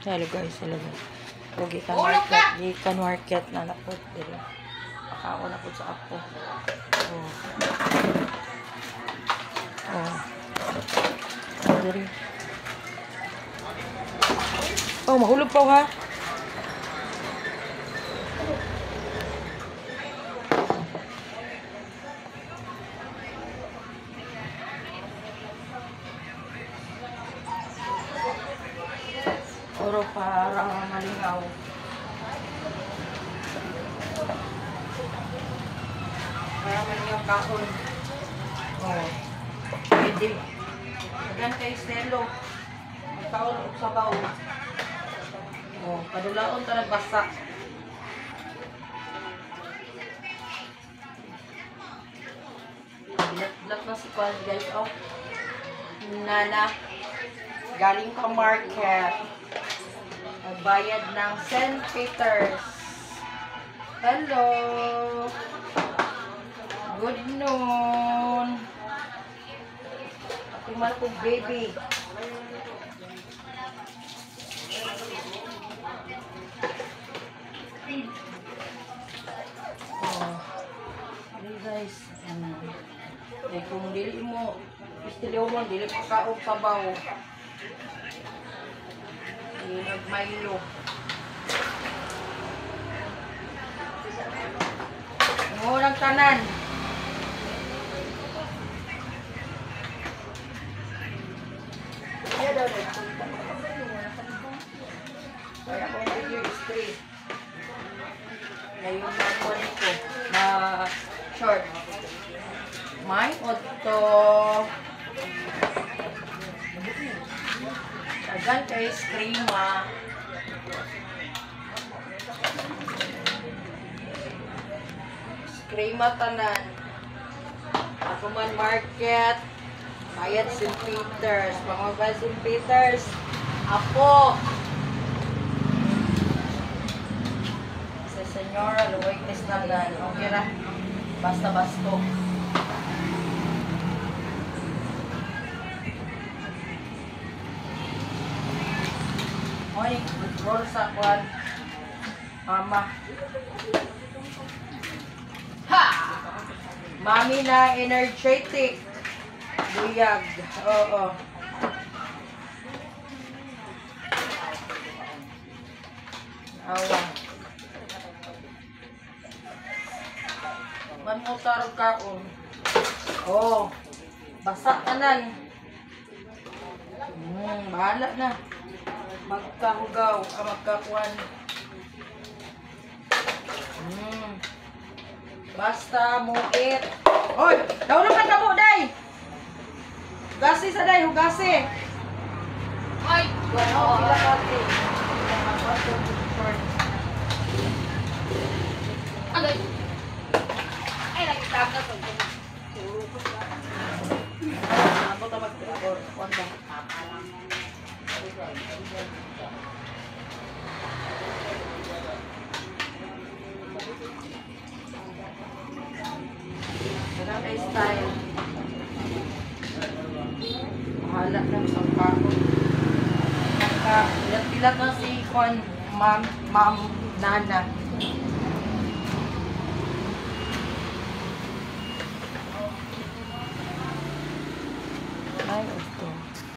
Hello guys, hello guys. O gikan market na napod diri. Pakaon na pud sa ako. Oh. Oh. Diri. Oh, mahulog pa ha. Oro para malingaw. Para malingaw kahon. Oh. Pwede. Agan kay Stelo. Magkaon og sabaw. Oh, padulaon ta nagbasa. Bilat na si Kwan guys. Oh. Nana. Galing pa market. Magbayad ng St. Peter's. Hello. Good noon. Ako man po baby. Oh. Hey guys. Kung dili mo, istilyo mo, dili pa kaog sabaw. Nagmaylo. Ngurang kanan. Kaya daw rin. Kaya kung video is 3. Ngayon na po nito. Na short. May auto. Agan kay Screama. Screama tanan. Ako man market. Bayad St. Peter's. Pangabay St. Peter's. Apo. Sa senyora, luwag tis tanan. Okay ra. Basta-basto. Oy, roll sa kwan. Mama. Ha! Mami na energetic. Buyag. Oo. Awa. Mamutar kaon. Oh. Basak kanan. Bahala na. Magkahugaw, magkakuan. Basta muit. Oy, daw naman ka mo, day. Hugasi sa day, hugasi. Ay, ano, pila kati. Agay. Ay, nagtag na to. Ano ta mag-record? Wanda. Sarap ay style. Mahala lang sa kahon. Pilat-pilat na si Kwan, ma'am, nana.